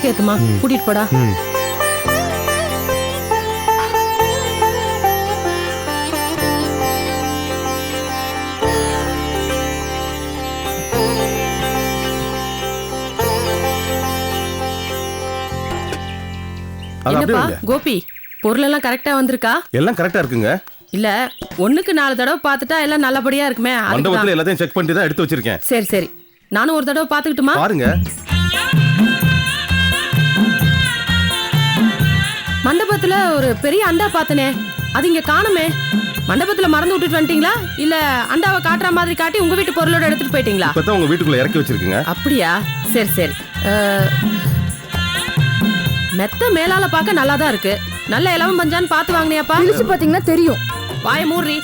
விளக்கேத்துமா, கூட்டிட்டு போடா. என்னப்பா கோபி, பொருள் எல்லாம் கரெக்டா வந்திருக்கா? எல்லாம் கரெக்டா இருக்குங்க. இல்ல, 1க்கு 4 தடவை பார்த்துட்டா எல்லாம் நல்லபடியா இருக்குமே. மண்டபத்துல எல்லாத்தையும் செக் பண்ணிட்டு தான் எடுத்து வச்சிருக்கேன். சரி சரி, நானும் ஒரு தடவை பாத்துக்கிட்டுமா? பாருங்க. மண்டபத்துல ஒரு பெரிய அண்டா பார்த்தனே, அது இங்க காணுமே. மண்டபத்துல மறந்து விட்டுட்டு வந்துட்டீங்களா, இல்ல அண்டாவை காட்டுற மாதிரி காட்டி உங்க வீட்டு பொருளோட எடுத்துட்டு போயிட்டீங்களா? இப்பதான் உங்க வீட்டுக்குள்ள இறக்கி வச்சிருக்கீங்க. அப்படியா? சரி சரி. மெத்த மேலால பார்க்க நல்லா தான் இருக்கு. நல்ல இலவம் பஞ்சான்னு பார்த்து வாங்கினியாப்பா? பிரிச்சு பாத்தீங்கன்னா தெரியும். வாய மூடுறி.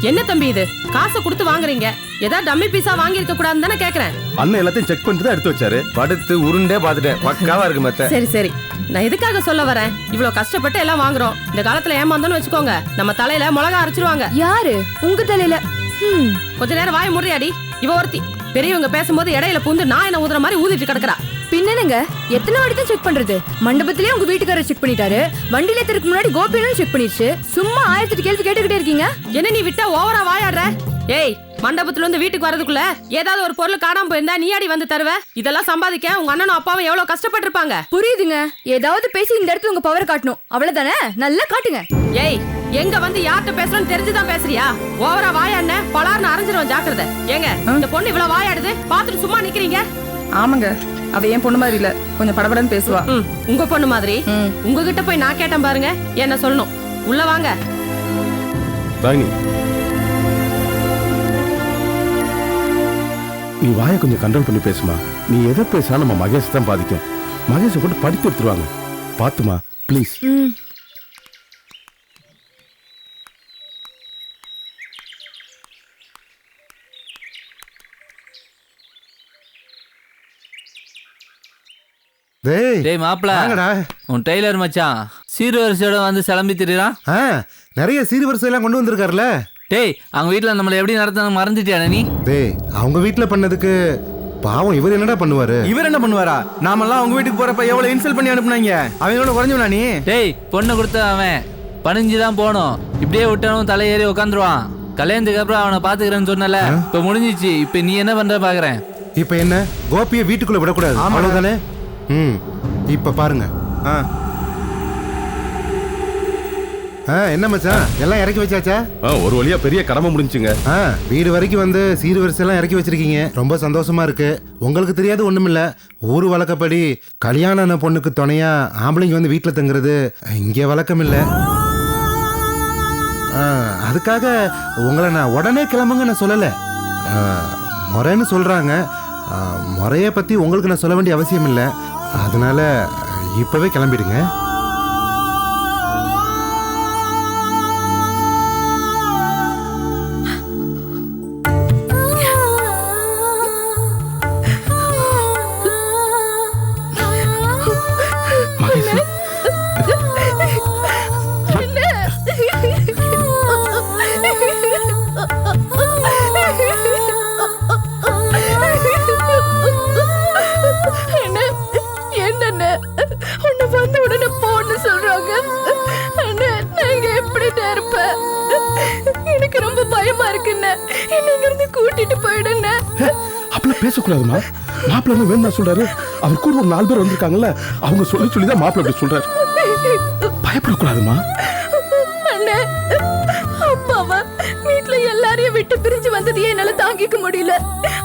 என்ன தம்பி இது, காசை கொடுத்து வாங்குறீங்க, ஏதாவது டம்மி பீஸா வாங்கி இருக்க கூடாதுன்னு தானே கேக்குறேன். அண்ணன் எல்லாத்தையும் செக் பண்ணிட்டு தான் எடுத்து வச்சாரு. படுத்து உருண்டே பாத்துட்டேன், பக்காவா இருக்கு மெத்த. சரி சரி, நான் எதுக்காக சொல்ல வரேன், இவ்வளவு கஷ்டப்பட்டு எல்லாம் வாங்குறோம். இந்த காலத்துல ஏமாந்தோன்னு வச்சுக்கோங்க, நம்ம தலையில மிளகா அரைச்சிருவாங்க. யாரு உங்க தலையில? கொஞ்ச நேரம் வாய மூடுறியாடி. இவ ஒருத்தி பெரியவங்க பேசும்போது இடையில பூந்து நான் என்ன ஊதுற மாதிரி ஊதிட்டு கிடக்குறா. பின்னனுங்க, எத்தனை வாட்டி தான் செக் பண்றது? மண்டபத்திலேயே உங்க வீட்டுக்காரர் செக் பண்ணிட்டாரு, வண்டியில ஏத்துறதுக்கு முன்னாடி கோபியனும் செக் பண்ணிடுச்சு. சும்மா 1008 கேள்வி கேட்டுக்கிட்டே இருக்கீங்க. என்ன நீ விட்டா ஓவரா வாயாடுற? ஏய், மண்டபத்துல இருந்து வீட்டுக்கு வரதுக்குள்ள ஏதாவது ஒரு பொருள் காணாம போயிருந்தா நீ அடி வந்து தருவ? இதெல்லாம் சம்பாதிக்க உங்க அண்ணனும் அப்பாவும் எவ்வளவு கஷ்டப்பட்டிருப்பாங்க. புரியுதுங்க, ஏதாவது பேசி இந்த இடத்துல உங்க பவர் காட்டணும், அவ்வளவுதானே? நல்லா காட்டுங்க. ஏய், எங்க வந்து யார்கிட்ட பேசுறோம்னு தெரிஞ்சுதான் பேசுறியா? ஓவரா வாயாடுன பலார்னு அரைஞ்சிரும், ஜாக்கிரதை. ஏங்க, இந்த பொண்ணு இவ்வளவு வாயாடுது, பாத்துட்டு சும்மா நிக்கிறீங்க? ஆமாங்க, அவ ஏன் பொண்ணு மாதிரி இல்ல, கொஞ்சம் படபடன்னு பேசுவா. உங்க பொண்ணு மாதிரி. உங்ககிட்ட போய் நான் கேட்டேன் பாருங்க, என்ன சொல்லணும். உள்ள வாங்க. தாயினி, நீ வாயை கொஞ்சம் கண்ட்ரோல் பண்ணி பேசுமா. நீ எதை பேசினா நம்ம மகேஷ் தான் பாதிக்கும். மகேஷை போட்டு படித்து எடுத்துருவாங்க. பாத்துமா ப்ளீஸ். டேய் மாப்ள, உன் டெய்லர் மச்சான் சீர்வரிசையோட வந்து கிளம்பி திரிறான். நிறைய சீர்வரிசை எல்லாம் கொண்டு வந்திருக்காருல. டேய், அவங்க வீட்டுல நம்மள எப்படி நடத்த மறந்துட்டியானே நீ? டேய், அவங்க வீட்டுல பண்ணதுக்கு பாவம் இவர் என்னடா பண்ணுவாரு? இவர் என்ன பண்ணுவாரா? நாமெல்லாம் அவங்க வீட்டுக்கு போறப்ப எவ்வளவு இன்சல்ட் பண்ணி அனுப்புனாங்க. அவங்களோட குறைஞ்சவனா நீ? டேய், பொண்ணை கொடுத்த அவன் பணிஞ்சுதான் போனோம். இப்படியே விட்டவன் தலையேறி உட்காந்துருவான். கல்யாணத்துக்கு அப்புறம் அவனை பாத்துக்கிறேன்னு சொன்னல, இப்ப முடிஞ்சிச்சு. இப்ப நீ என்ன பண்ற பாக்குறேன். இப்ப என்ன, கோபியை வீட்டுக்குள்ள விடக்கூடாது, அவ்வளவுதானே? இப்ப பாருங்க. என்ன மச்சான், எல்லாம் இறக்கி வச்சாச்சா? ஒரு வழியா பெரிய கடமை முடிஞ்சுங்க. வீடு வரைக்கும் வந்து சீர்வரிசை எல்லாம் இறக்கி வச்சிருக்கீங்க, ரொம்ப சந்தோஷமா இருக்கு. உங்களுக்கு தெரியாது ஒண்ணுமில்ல, ஊர் வழக்கப்படி கல்யாண பொண்ணுக்கு துணையா ஆம்பளைங்க வந்து வீட்டுல தங்குறது இங்க வழக்கம் இல்ல. அதுக்காக உங்களை நான் உடனே கிளம்புங்க நான் சொல்லல. முறைன்னு சொல்றாங்க. முறைய பத்தி உங்களுக்கு நான் சொல்ல வேண்டிய அவசியம் இல்லை, அதனால இப்பவே கிளம்பிடுங்க. எனக்கு ரொம்ப பயமா இருக்குன்னு இங்கிருந்து கூட்டிட்டு போயிடுங்க. அப்படி பேசக்கூடாதுமா. மாப்பிள்ள வேணும்னா சொல்றாரு. அவர் கூட ஒரு 4 பேர் வந்திருக்காங்கல்ல, அவங்க சொல்லிதான் மாப்பிள்ள அப்படி சொல்றாரு. பயப்படக்கூடாதுமா. அண்ணே, அப்பாவா வீட்டுல எல்லாரையும் விட்டு பிரிஞ்சு வந்ததையே என்னால தாங்கிக்க முடியல.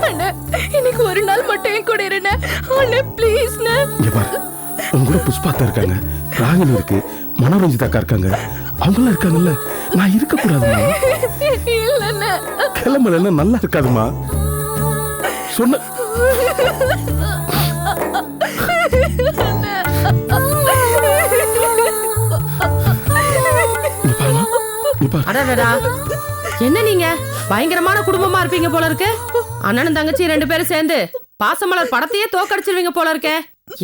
அண்ணே, இன்னைக்கு ஒரு நாள் மட்டும் என் கூட இருங்க அண்ணே, ப்ளீஸ். உங்க கூட புஷ்பாத்தா இருக்காங்க, ராகினி இருக்கு, மனோரஞ்சிதாக்கா இருக்காங்க, அவங்களாம் இருக்காங்கல்ல. நான் இருக்க கூடாதுமா. கிளம்பல நல்லா இருக்காதுமா. சொன்ன என்ன நீங்க பயங்கரமான குடும்பமா இருப்பீங்க போல இருக்கு. அண்ணனும் தங்கச்சி 2 பேரும் சேர்ந்து பாசமலர் படத்தையே தோக்கடிச்சிருவீங்க போல இருக்கே.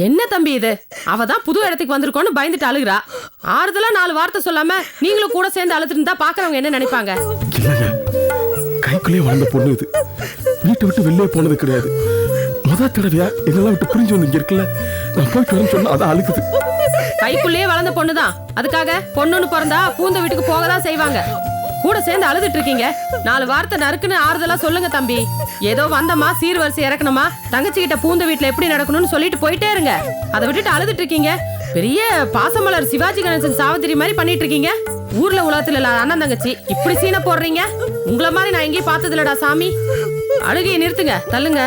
என்ன தம்பி இது, அவதான் புது இடத்துக்கு வந்திருக்கோன்னு பயந்துட்டு அழுகுறா. ஆறுதலா 4 வார்த்தை சொல்லாம நீங்களும் கூட சேர்ந்து அழுதுட்டு இருந்தா பாக்குறவங்க என்ன நினைப்பாங்க? கைக்குள்ளே வளர்ந்த பொண்ணு இது, வீட்டை விட்டு வெளியே போனது கிடையாது. தடவையா என்னெல்லாம் விட்டு பிரிஞ்சு வந்து இங்க இருக்குல்ல, நான் போயிட்டு வரேன்னு சொன்னா அதான் அழுகுது. கைக்குள்ளேயே வளர்ந்த பொண்ணுதான், அதுக்காக பொண்ணுன்னு பிறந்தா பூந்த வீட்டுக்கு போக தான் செய்வாங்க. கூட சேர்ந்து அழுதுட்டு இருக்கீங்க. 4 வார்த்தை நறுக்குன்னு ஆறுதலா சொல்லுங்க தம்பி. ஏதோ வந்தமா சீர்வரிசை இறக்கணுமா, தங்கச்சி கிட்ட பூந்த வீட்டுல எப்படி நடக்கணும்னு சொல்லிட்டு போயிட்டே இருங்க. அதை விட்டுட்டு அழுதுட்டு இருக்கீங்க. பெரிய பாசமலர் சிவாஜி கணேசன் சாவித்திரி மாதிரி பண்ணிட்டு இருக்கீங்க. ஊர்ல உலகத்துல இல்ல அண்ணன் தங்கச்சி இப்படி சீனை போடுறீங்க. உங்கள மாதிரி நான் எங்கேயும் பார்த்தது இல்லடா சாமி. அழுகையை நிறுத்துங்க, தள்ளுங்க.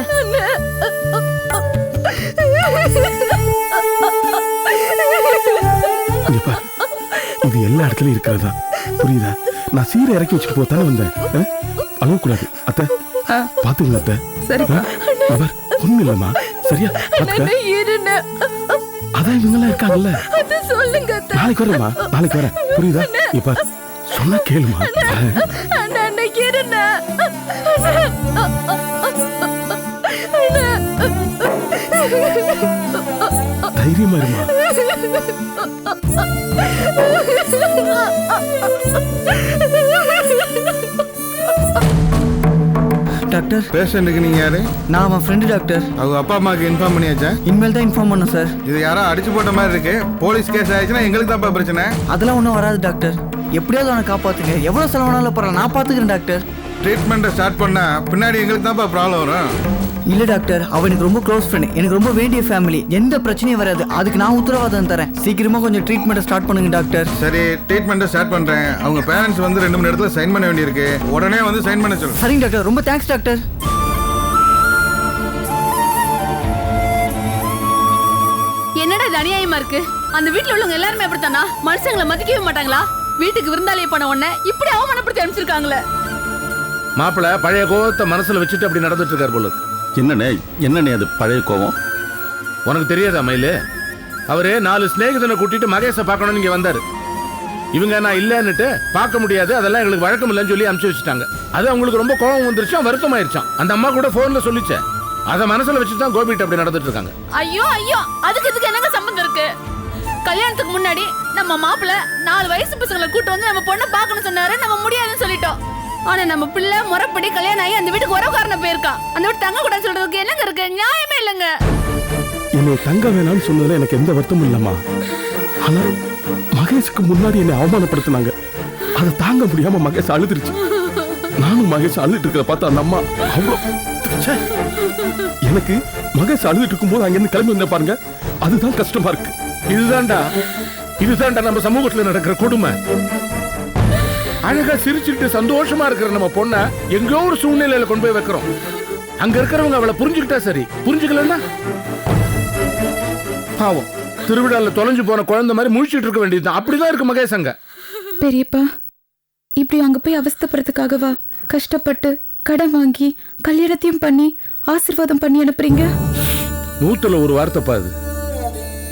இங்க பாரு, இது எல்லா இடத்துலயும் இருக்கிறதா, புரியுதா? நான் சீரை இறக்கி வச்சுட்டு போத்தானே வந்தேன். அழக்கூடாது அத்தை, பாத்துங்க அத்தை. சரிப்பா. அவர் ஒண்ணு இல்லம்மா, சரியா? அதான் இவங்கெல்லாம் இருக்காங்கல்ல, சொல்லுங்க நாளைக்கு வரேம்மா, நாளைக்கு வரேன், புரியுதா? இப்ப சொன்னா கேளுமா. தைரியமா இருமா. டாக்டர், பேஷண்ட்டுக்கு நீங்க யாரு? நான் அவன் ஃப்ரெண்டு டாக்டர். அவங்க அப்பா அம்மாவுக்கு இன்ஃபார்ம் பண்ணியாச்சா? இனிமேல் தான் இன்ஃபார்ம் பண்ணோம் சார். இது யாரோ அடிச்சு போட்ட மாதிரி இருக்கு. போலீஸ் கேஸ் ஆயிடுச்சுன்னா எங்களுக்கு தான் பிரச்சனை. அதெல்லாம் ஒன்றும் வராது டாக்டர். எப்படியாவது அவனை காப்பாத்துங்க. எவ்வளோ செலவானாலும் பரவாயில்ல, நான் பார்த்துக்கிறேன் டாக்டர். ட்ரீட்மெண்ட்டை ஸ்டார்ட் பண்ணா பின்னாடி எங்களுக்கு தான் ப்ராப்ளம் வரும். இல்லை டாக்டர், அவனுக்கு ரொம்ப க்ளோஸ் ஃப்ரெண்ட், எனக்கு ரொம்ப வேண்டிய ஃபேமிலி. எந்த பிரச்சனையும் வராது, அதுக்கு நான் உத்தரவாதம் தரேன். சீக்கிரமா கொஞ்சம் ட்ரீட்மெண்ட்டை ஸ்டார்ட் பண்ணுங்க டாக்டர். சரி, ட்ரீட்மெண்ட்டை ஸ்டார்ட் பண்றேன். அவங்க பேரண்ட்ஸ் வந்து 2-3 இடத்துல சைன் பண்ண வேண்டியிருக்கு. உடனே வந்து சைன் பண்ண சொல்லுங்க. சரிங்க டாக்டர், ரொம்ப தேங்க்ஸ் டாக்டர். என்னடா இது அநியாயமா இருக்கு? அந்த வீட்டுல உள்ளவங்க எல்லாருமே அப்படித்தானா? மனுஷங்களை மதிக்கவே மாட்டாங்களா? வீட்டுக்கு விருந்தாளியை பண்ண உடனே இப்படி அவமானப்படுத்தி அனுப்பிச்சிருக்காங்களே. மாப்பிள்ள பழைய கோவத்தை மனசுல வச்சுட்டு அப்படி நடந்துட்டு இருக்காரு போல. என்னண்ணே அது பழைய கோவம்? உனக்கு தெரியாதா மயிலு? அவரு 4 சிநேகிதனை கூட்டிட்டு மகேஷை பார்க்கணும்னு இங்க வந்தாரு. இவங்க நான் இல்லன்னுட்டு பார்க்க முடியாது, அதெல்லாம் எங்களுக்கு வழக்கம் இல்லைன்னு சொல்லி அனுப்பிச்சு வச்சுட்டாங்க. அது அவங்களுக்கு ரொம்ப கோவம் வந்துருச்சு, வருத்தம் ஆயிருச்சான். அந்த அம்மா கூட போன்ல சொல்லிச்சேன். அத மனசுல வச்சுட்டு தான் கோபிட்ட அப்படி நடந்துட்டு இருக்காங்க. ஐயோ ஐயோ, அதுக்கு இதுக்கு என்னங்க சம்பந்தம் இருக்கு? கல்யாணத்துக்கு முன்னாடி நம்ம மாப்பிள்ள 4 வயசு பசங்களை கூட்டு வந்து நம்ம பொண்ணை பார்க்கணும் சொன்னாரு. நம்ம முடியாதுன்னு சொல்லிட்டோம். ஆனா நம்ம பிள்ளை முறைப்படி கல்யாணம் ஆகி அந்த வீட்டுக்கு உறவுக்காரன போயிருக்கா. அந்த வீட்டு தங்க கூட சொல்றதுக்கு என்னங்க இருக்கு? நியாயமே இல்லைங்க. என்னை தங்க வேணாம்னு சொன்னதுல எனக்கு எந்த வருத்தமும் இல்லம்மா. ஆனா மகேஷுக்கு முன்னாடி என்னை அவமானப்படுத்தினாங்க. அதை தாங்க முடியாம மகேஷ் அழுதுருச்சு. நானும் மகேஷ் அழுதுட்டு இருக்கிற பார்த்து அந்த அம்மா அவ்வளோ எனக்கு மகேஷ் அழுதுட்டு இருக்கும்போது அங்கிருந்து கிளம்பி வந்த பாருங்க, அதுதான் கஷ்டமா இருக்கு. இதுதான்டா நம்ம சமூகத்துல நடக்கிற கொடுமை. அழகா சிரிச்சுக்கிட்டு சந்தோஷமா இருக்கிற நம்ம பொண்ண எங்கோ ஒரு சூழ்நிலையில கொண்டு போய் வைக்கிறோம். அங்க இருக்கிறவங்க அவளை புரிஞ்சுக்கிட்டா சரி, புரிஞ்சுக்கலன்னா பாவம் திருவிழால தொலைஞ்சு போன குழந்தை மாதிரி முழிச்சிட்டு இருக்க வேண்டியதுதான். அப்படிதான் இருக்கு மகேஷ் அங்க. பெரியப்பா, இப்படி அங்க போய் அவஸ்தைப்படுறதுக்காகவா கஷ்டப்பட்டு கடன் வாங்கி கல்யாணத்தையும் பண்ணி ஆசீர்வாதம் பண்ணி அனுப்புறீங்க? 100ல 1 வார்த்தை பாது.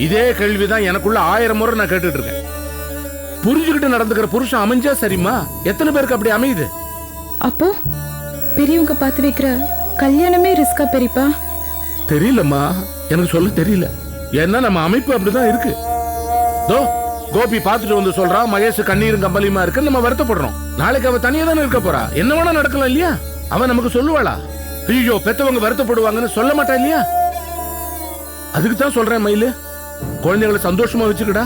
இதே கேள்விதான் எனக்குள்ள 1000 முறை நான் கேட்டுட்டு இருக்கேன். புரிஞ்சுக்கிட்டு நடந்துக்கிற புருஷன் அமைஞ்சா சரிமா? எத்தனை பேருக்கு அப்படி அமையுது? அப்போ பெரியவங்க பார்த்து வைக்கிற கல்யாணமே ரிஸ்கா பெரியப்பா? தெரியலம்மா, எனக்கு சொல்ல தெரியல. ஏன்னா நம்ம அமைப்பு அப்படிதான் இருக்கு. தோ கோபி பார்த்துட்டு வந்து சொல்றான் மகேஷ் கண்ணீரும் கம்பளியுமா இருக்கு, நம்ம வருத்தப்படுறோம். நாளைக்கு அவ தனியா தானே இருக்க போறா, என்ன வேணா நடக்கலாம் இல்லையா? அவன் நமக்கு சொல்லுவாளா? ஐயோ பெத்தவங்க வருத்தப்படுவாங்கன்னு சொல்ல மாட்டா இல்லையா? அதுக்கு தான் சொல்றேன் மயிலு, குழந்தைகளை சந்தோஷமா வச்சுக்கடா.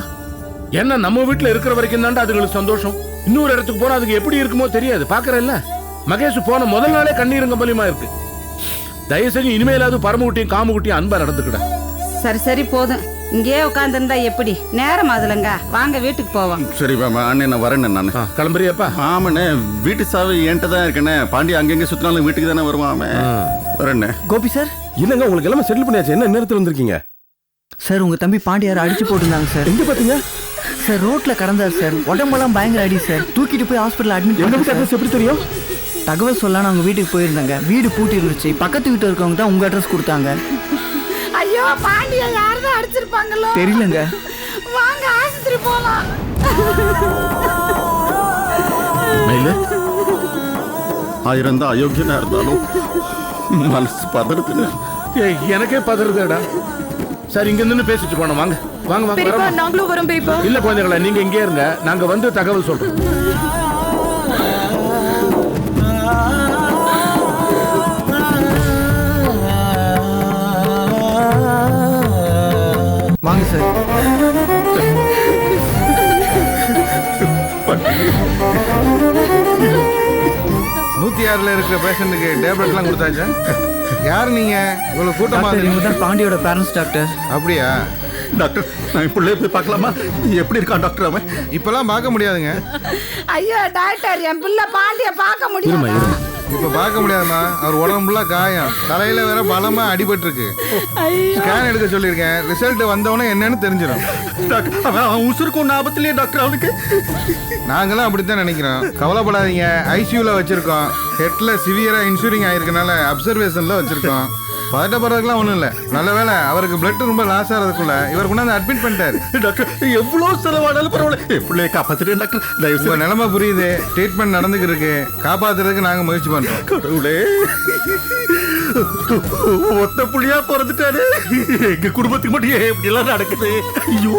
ஏன்னா நம்ம வீட்டுல இருக்கிற வரைக்கும் தாண்டா அதுங்களுக்கு சந்தோஷம். இன்னொரு இடத்துக்கு போனா அதுக்கு எப்படி இருக்குமோ தெரியாது. பாக்குறல்ல, மகேஷ் போன முதல் நாளே கண்ணீரும் கம்பளியுமா இருக்கு. தயவு செஞ்சு இனிமேலாவது பரமகுட்டியும் காமுகுட்டியும் அன்பா நடந்துக்கடா. சரி சரி போதும், இங்கே உட்காந்துருந்தா எப்படி? நேரம் அதுலங்க, வாங்க வீட்டுக்கு போவோம். சரி அண்ணே, நான் வரேன். நான் கிளம்புறியாப்பா? ஆமாண்ணே, வீட்டு சாவி என்கிட்ட தான் இருக்கேண்ணே. பாண்டி அங்கங்க சுத்தினாலும் வீட்டுக்கு தானே வருவான். வரேண்ணே. கோபி சார், இல்லங்க உங்களுக்கு எல்லாம் செட்டில் பண்ணியாச்சு. என்ன நேரத்தில் வந்திருக்கீங்க சார்? உங்க தம்பி பாண்டியார் அடிச்சு போட்டுருந்தாங்க சார். எங்க பாத்தீங்க சார்? ரோட்ல கடந்தார் சார். உடம்பெல்லாம் பயங்கர அடி சார். தூக்கிட்டு போய் ஹாஸ்பிட்டல் அட்மிட் பண்ணி. எப்படி தெரியும்? தகவல் சொல்லலாம், அவங்க வீட்டுக்கு போயிருந்தாங்க. வீடு பூட்டி இருந்துச்சு. பக்கத்து வீட்டு இருக்கவங்க தான் உங்க அட்ரஸ் கொடுத்தாங்க. ஐயோ, பாண்டியா யாரதான் அடிச்சிருப்பாங்களோ? தெரியலங்க. வாங்க ஆஸ்பத்திரி போலாம். மயிலு, 1000 தான் அயோக்கியனா இருந்தாலும் மனசு பதறுது. எனக்கே பதறுதேடா. சரி, இங்க இருந்து பேசிட்டு போனோம். வாங்க வாங்க வாங்க. பெரியப்பா நாங்களும் வரோம் பெரியப்பா. இல்ல குழந்தைகளா, நீங்க இங்கே இருங்க, நாங்க வந்து தகவல் சொல்றோம். வாங்க சார். நூத்தி ஆறுல இருக்கிற பேஷண்ட்டுக்கு டேப்லெட்லாம் கொடுத்தாச்சா? யார் நீங்க? இவ்வளவு கூட்டமா டாக்டர், இவங்க தான் பாண்டியோட பேரண்ட்ஸ் டாக்டர். அப்படியா டாக்டர் நான் என் பிள்ளைய போய் பார்க்கலாமா? எப்படி இருக்கான் டாக்டர் அவன்? இப்பெல்லாம் பார்க்க முடியாதுங்க. ஐயோ டாக்டர், என் பிள்ளை பாண்டிய பார்க்க முடியும். இப்ப பார்க்க முடியாதுமா, அவர் உடம்புல காயம், தலையில வேற பலமா அடிபட்டு இருக்கு. ஸ்கேன் எடுக்க சொல்லியிருக்கேன். ரிசல்ட் வந்தவொடனே என்னன்னு தெரிஞ்சிடும். டாக்டர் அவன் உசுருக்கு ஒன்று ஆபத்துலயே டாக்டர் அவனுக்கு. நாங்களும் அப்படித்தான் நினைக்கிறோம். கவலைப்படாதீங்க, ஐசியூல வச்சிருக்கோம். ஹெட்ல சிவியரா இன்சூரிங் ஆயிருக்கனால அப்சர்வேஷன்ல வச்சிருக்கோம். பதட்டப்படுறதுக்குலாம் ஒன்றும் இல்லை. நல்ல வேலை அவருக்கு பிளட் ரொம்ப லாஸ் ஆகிறதுக்குள்ள இவர் கொண்டாந்து அட்மிட் பண்ணிட்டாரு. டாக்டர் எவ்வளோ செலவானாலும் பரவாயில்ல, என் பிள்ளைய காப்பாத்துறேன் டாக்டர். உங்க நிலைமை புரியுது. ட்ரீட்மெண்ட் நடந்துக்கிட்டு இருக்கு. காப்பாத்துறதுக்கு நாங்க முயற்சி பண்றோம். கடவுளே, ஒத்த புள்ளியா பிறந்துட்டாரு. எங்க குடும்பத்துக்கு மட்டும் ஏன் இப்படி எல்லாம் நடக்குது? ஐயோ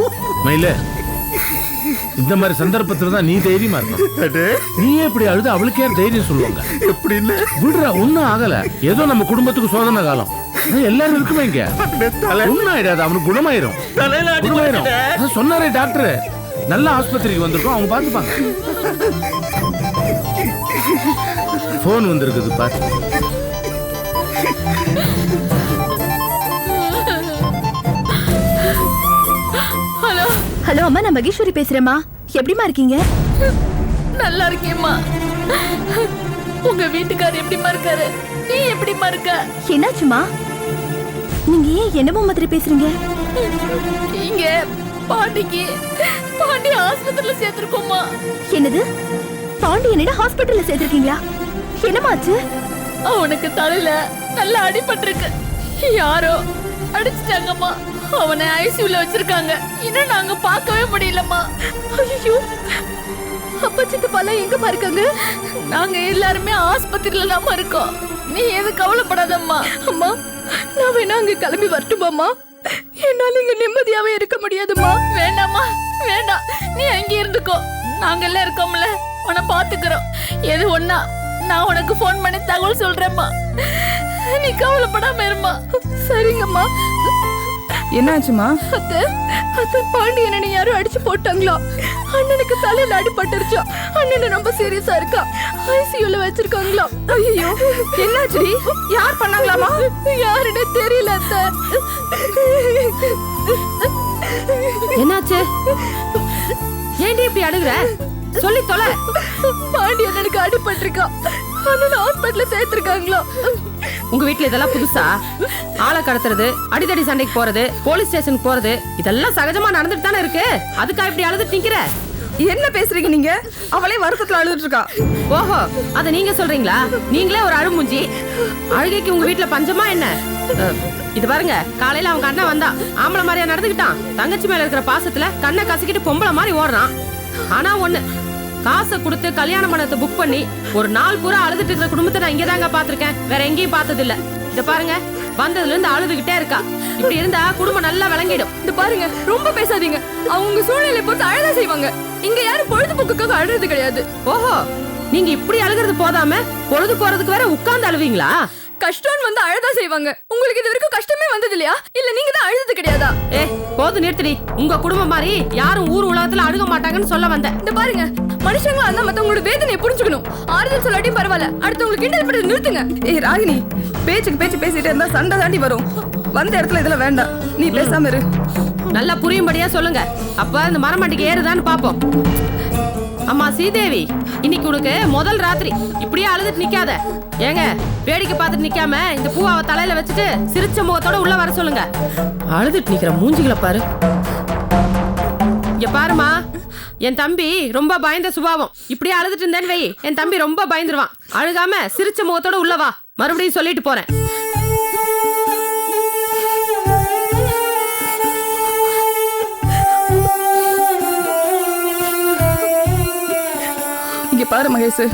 மயில, இந்த மாதிரி சந்தர்ப்பத்துல தான் நீ தைரியமா இருக்கணும். நீ எப்படி அழுது அவளுக்கே தைரியம் சொல்லுவாங்க. எப்படி இல்ல விடுற, ஒண்ணும் ஆகல. ஏதோ நம்ம குடும்பத்துக்கு சோதனை காலம். எல்லாரும் இருக்குமே இங்க. ஒண்ணும் ஆயிடாது, அவனுக்கு குணமாயிரும். குணமாயிரும். அதான் சொன்னாரே டாக்டர், நல்ல ஆஸ்பத்திரிக்கு வந்திருக்கோம், அவங்க பாத்துப்பாங்க. போன் வந்திருக்குது பாரு. ஹலோ ஹலோ அம்மா, நான் மகேஸ்வரி பேசுறேம்மா. எப்படிமா இருக்கீங்க? நல்லா இருக்கேம்மா. உங்க வீட்டுக்காரர் எப்படிமா இருக்காரு? நீ எப்படிமா இருக்க? என்னாச்சுமா? நீங்க ஏன் என்னமோ மாதிரி பேசுறீங்க? இங்க பாண்டி ஆஸ்பத்திரியில சேர்த்திருக்கோமா. என்னது? பாண்டி என்னடா ஹாஸ்பிட்டல்ல சேர்த்திருக்கீங்களா? என்னமாச்சு? அவனுக்கு தலையில நல்லா அடிபட்டிருக்கு. யாரோ அடிச்சிட்டாங்கம்மா. அவனை ஐசியூல வச்சிருக்காங்க. இன்னும் நாங்க பார்க்கவே முடியலம்மா. ஐயோ, அப்பா சித்தப்பாலாம் எங்கம்மா இருக்காங்க? நாங்க எல்லாருமே ஆஸ்பத்திரியில தான் இருக்கோம். நீ எது கவலைப்படாதம்மா. அம்மா, நான் வேணா அங்க கிளம்பி வரட்டுமாம்மா? என்னால இங்க நிம்மதியாவே இருக்க முடியாதும்மா. வேண்டாம்மா, வேண்டாம். நீ அங்கே இருந்துக்கோ. நாங்க எல்லாம் இருக்கோம்ல, உன்னை பாத்துக்கிறோம். எது ஒண்ணா நான் உனக்கு போன் பண்ணி தகவல் சொல்றேம்மா. நீ கவலைப்படாம இருமா. சரிங்கம்மா. என்னாச்சுமா? அத்தை பாண்டி என்ன யாரும் அடிச்சு போட்டாங்களா? அண்ணனுக்கு தலையில அடிபட்டுருச்சா? அண்ணன் ரொம்ப சீரியஸா இருக்கா. ஐசியூல வச்சிருக்காங்களா? ஐயோ, என்னாச்சு? யார் பண்ணாங்களாமா? யாருன்னு தெரியல அத்தை. என்னாச்சு? ஏண்டி இப்படி அழுகுற? சொல்லி தொலை. பாண்டி அண்ணனுக்கு அடிபட்டிருக்கா. அண்ணன் ஹாஸ்பிட்டல்ல சேர்த்திருக்காங்களா? உங்க வீட்டுல இதெல்லாம் புதுசா? ஆளை கடத்துறது, அடிதடி சண்டைக்கு போறது, போலீஸ் ஸ்டேஷனுக்கு போறது, இதெல்லாம் சகஜமா நடந்துட்டு தானே இருக்கு. அதுக்கா இப்படி அழுதுட்டு நிக்கிற? என்ன பேசுறீங்க நீங்க? அவளே வருத்தத்துல அழுதுட்டு இருக்கா. ஓஹோ, அத நீங்க சொல்றீங்களா? நீங்களே ஒரு அழுமூஞ்சி. அழுகைக்கு உங்க வீட்டுல பஞ்சமா என்ன? இது பாருங்க, காலையில அவங்க அண்ணன் வந்தா ஆம்பளை மாதிரியா நடந்துக்கிட்டான். தங்கச்சி மேல இருக்கிற பாசத்துல கண்ணை கசக்கிட்டு பொம்பளை மாதிரி ஓடுறான். ஆனா ஒண்ணு, காசை கொடுத்து கல்யாண மண்டபத்தை புக் பண்ணி ஒரு நாள் பூரா அழுதுட்டு இருக்கிற குடும்பத்தை நான் இங்கதாங்க பாத்திருக்கேன். வேற எங்கேயும் பார்த்தது இல்ல. இத பாருங்க, வந்ததுல இருந்து அழுதுகிட்டே இருக்கா. இப்படி இருந்தா குடும்பம் நல்லா விளங்கிடும். இந்த பாருங்க, ரொம்ப பேசாதீங்க. அவங்க சூழ்நிலை பொறுத்து அழகா செய்வாங்க. இங்க யாரும் பொழுதுபோக்குக்காக அழுறது கிடையாது. ஓஹோ, நீங்க இப்படி அழுகிறது போதாம பொழுது போறதுக்கு வேற உட்கார்ந்து அழுவீங்களா? கஷ்டம்னு வந்து அழதா செய்வாங்க. உங்களுக்கு இது வரைக்கும் கஷ்டமே வந்தது இல்லையா? இல்ல நீங்க தான் அழுது கிடையாதா? போது நிறுத்தடி. உங்க குடும்பம் மாதிரி யாரும் ஊர் உலகத்துல அழுக மாட்டாங்கன்னு சொல்ல வந்தேன். இந்த பாருங்க, மனுஷங்களா இருந்தா மத்தவங்களோட வேதனையை புரிஞ்சுக்கணும். ஆறுதல் சொல்லாட்டியும் பரவாயில்ல, அடுத்தவங்களுக்கு கிண்டல் பண்றது நிறுத்துங்க. ராகினி, பேச்சுக்கு பேச்சு பேசிட்டே இருந்தா சண்டை தாண்டி வரும். வந்த இடத்துல இதெல்லாம் வேண்டாம். நீ பேசாம இரு. நல்லா புரியும்படியா சொல்லுங்க. அப்ப இந்த மரமண்டிக்கு ஏறுதான்னு பாப்போம். அம்மா சீதேவி, இன்னைக்கு உனக்கு முதல் ராத்திரி. இப்படியே அழுதுட்டு நிக்காத. ஏங்க, வேடிக்கை பார்த்துட்டு நிக்காம இந்த பூ அவ தலையில வச்சுட்டு சிரிச்ச முகத்தோட உள்ள வர சொல்லுங்க. அழுதுட்டு நிக்கிற மூஞ்சிகளை பாரு. இங்க பாருமா, என் தம்பி ரொம்ப பயந்த சுபாவம். இப்படியே அழுதுட்டு இருந்தேன்னு வை, என் தம்பி ரொம்ப பயந்துருவான். அழுகாம சிரிச்ச முகத்தோட உள்ள வா. மறுபடியும் சொல்லிட்டு போறேன். இங்க பாரு மகேஷ்,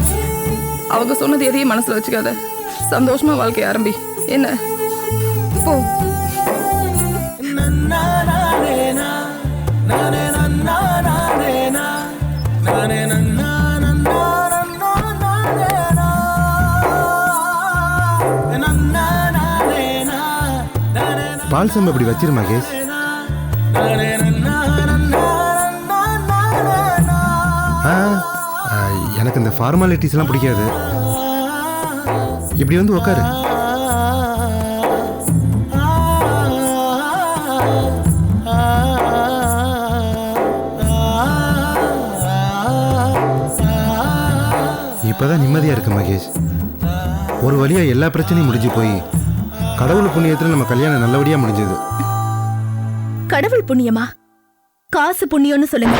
அவங்க சொன்னது எதையும் மனசுல வச்சுக்காத. சந்தோஷமா வாழ்க்கை ஆரம்பி. என்ன போ. பால்சம் இப்படி வச்சிரு மகேஷ். எனக்கு இந்த ஃபார்மாலிட்டிஸ்லாம் பிடிக்காது. இப்படி வந்து உட்காரு. இப்பதான் நிம்மதியா இருக்கு மகேஷ். ஒரு வழியா எல்லா பிரச்சனையும் முடிஞ்சு போய் கடவுள் புண்ணியத்துல நம்ம கல்யாணம் நல்லபடியா முடிஞ்சது. கடவுள் புண்ணியமா? காசு புண்ணியம்னு சொல்லுங்க.